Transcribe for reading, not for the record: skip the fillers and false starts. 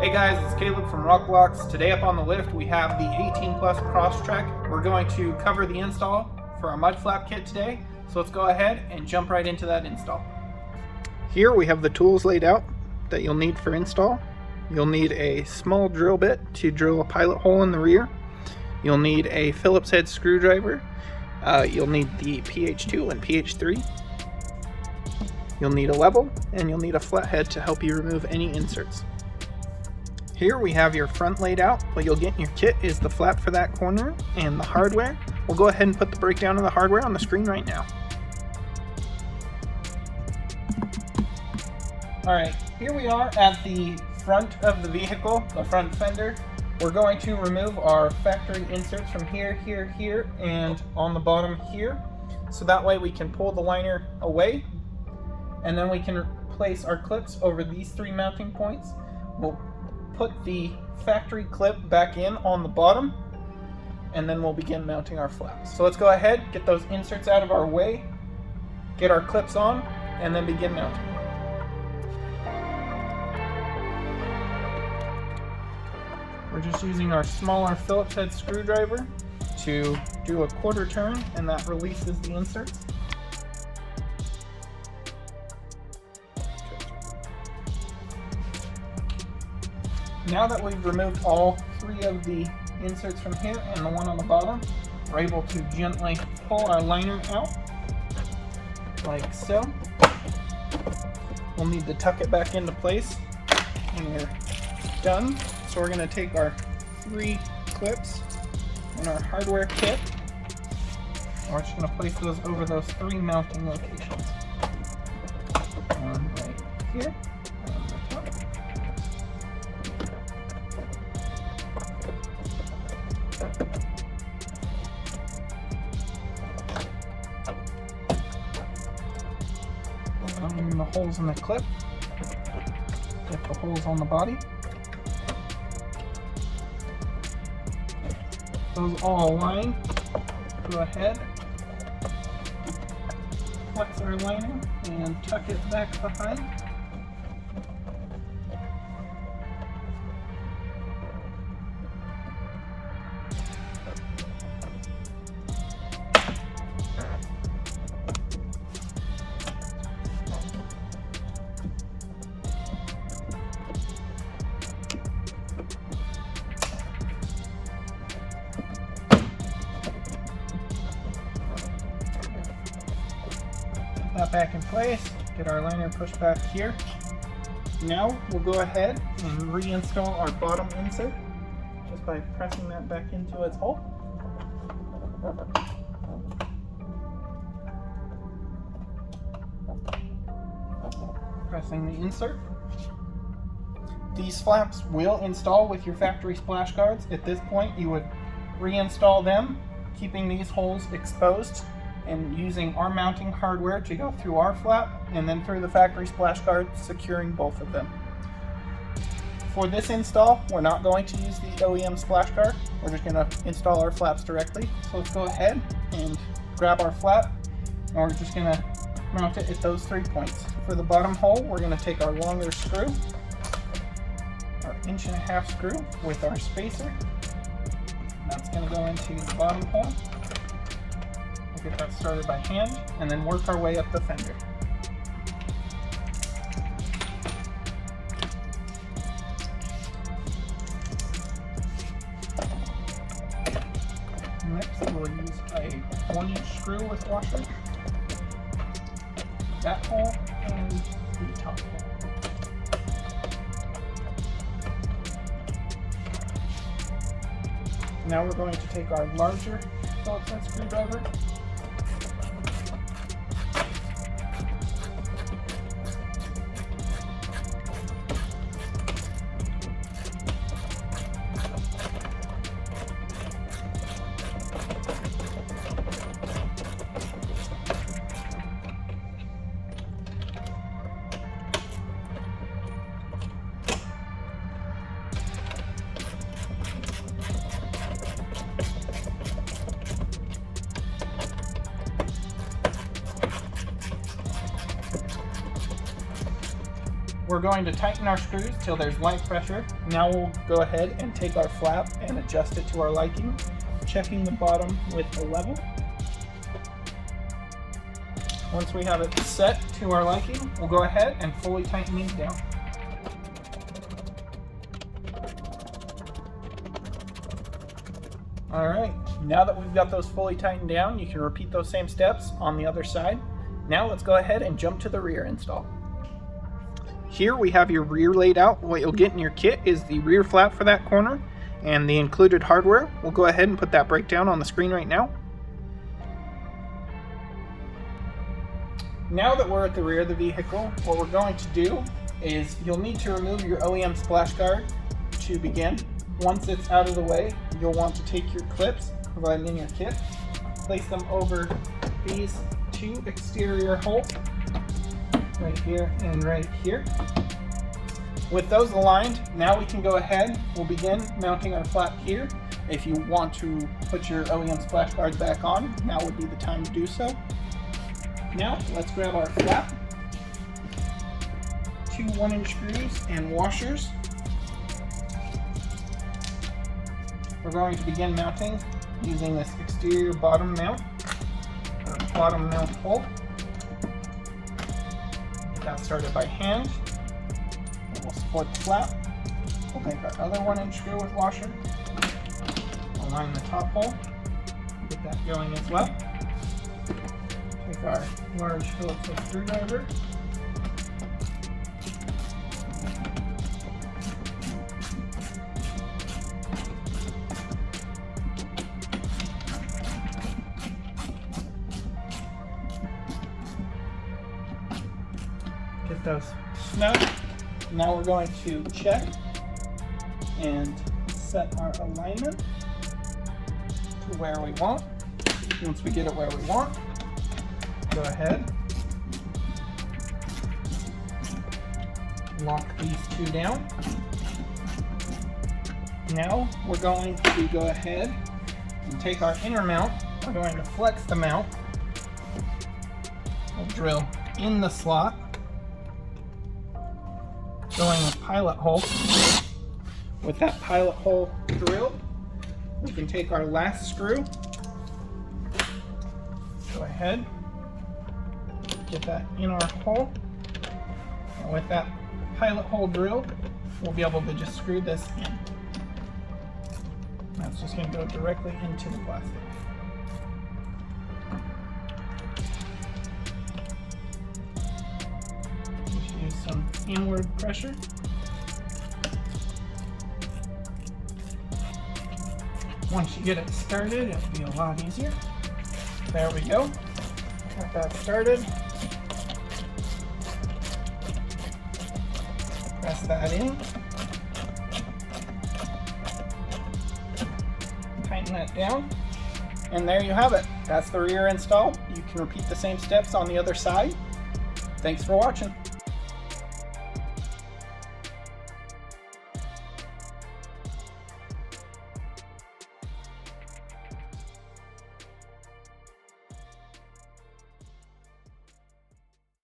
Hey guys, it's Caleb from RokBlokz. Today up on the lift we have the 18 Plus Crosstrek. We're going to cover the install for our mud flap kit today. So let's go ahead and jump right into that install. Here we have the tools laid out that you'll need for install. You'll need a small drill bit to drill a pilot hole in the rear. You'll need a Phillips head screwdriver. You'll need the PH2 and PH3. You'll need a level, and you'll need a flathead to help you remove any inserts. Here we have your front laid out. What you'll get in your kit is the flap for that corner and the hardware. We'll go ahead and put the breakdown of the hardware on the screen right now. Alright, here we are at the front of the vehicle, the front fender. We're going to remove our factory inserts from here, here, here, and on the bottom here. So that way we can pull the liner away, and then we can place our clips over these three mounting points. We'll put the factory clip back in on the bottom, and then we'll begin mounting our flaps. So let's go ahead, get those inserts out of our way, get our clips on, and then begin mounting. We're just using our smaller Phillips head screwdriver to do a quarter turn, and that releases the inserts. Now that we've removed all three of the inserts from here and the one on the bottom, we're able to gently pull our liner out, like so. We'll need to tuck it back into place when we're done. So we're going to take our three clips in our hardware kit, and we're just going to place those over those three mounting locations. One right here. And the holes in the clip, get the holes on the body. Those all align. Go ahead, flex our liner and tuck it back behind. That back in place, get our liner pushed back here. Now we'll go ahead and reinstall our bottom insert just by pressing that back into its hole. Pressing the insert. These flaps will install with your factory splash guards. At this point you would reinstall them, keeping these holes exposed, and using our mounting hardware to go through our flap and then through the factory splash guard, securing both of them. For this install, we're not going to use the OEM splash guard. We're just going to install our flaps directly. So let's go ahead and grab our flap, and we're just going to mount it at those 3 points. For the bottom hole, we're going to take our longer screw, our 1.5 inch screw with our spacer. That's going to go into the bottom hole. Get that started by hand, and then work our way up the fender. Next, we'll use a 1-inch screw with washer, that hole, and the top hole. Now we're going to take our larger Phillips head screwdriver, we're going to tighten our screws till there's light pressure. Now we'll go ahead and take our flap and adjust it to our liking, checking the bottom with the level. Once we have it set to our liking, we'll go ahead and fully tighten these down. Alright, now that we've got those fully tightened down, you can repeat those same steps on the other side. Now let's go ahead and jump to the rear install. Here we have your rear laid out. What you'll get in your kit is the rear flap for that corner and the included hardware. We'll go ahead and put that breakdown on the screen right now. Now that we're at the rear of the vehicle, what we're going to do is you'll need to remove your OEM splash guard to begin. Once it's out of the way, you'll want to take your clips provided in your kit, place them over these two exterior holes, right here and right here. With those aligned, now we can go ahead, we'll begin mounting our flap here. If you want to put your OEM splash guards back on, now would be the time to do so. Now, let's grab our flap, 2 1-inch screws and washers. We're going to begin mounting using this exterior bottom mount, or bottom mount hole. Get that started by hand. And we'll support the flap. We'll make our other 1-inch screw with washer. Align the top hole. Get that going as well. Take our large Phillips head screwdriver. Get those snug. Now we're going to check and set our alignment to where we want. Once we get it where we want, go ahead, lock these two down. Now we're going to go ahead and take our inner mount. We're going to flex the mount. We'll drill in the slot, going with pilot hole. With that pilot hole drilled, we can take our last screw, go ahead, get that in our hole, and with that pilot hole drilled, we'll be able to just screw this in. That's just going to go directly into the plastic. Just use some inward pressure. Once you get it started, it'll be a lot easier. There we go. Got that started. Press that in. Tighten that down. And there you have it. That's the rear install. You can repeat the same steps on the other side. Thanks for watching.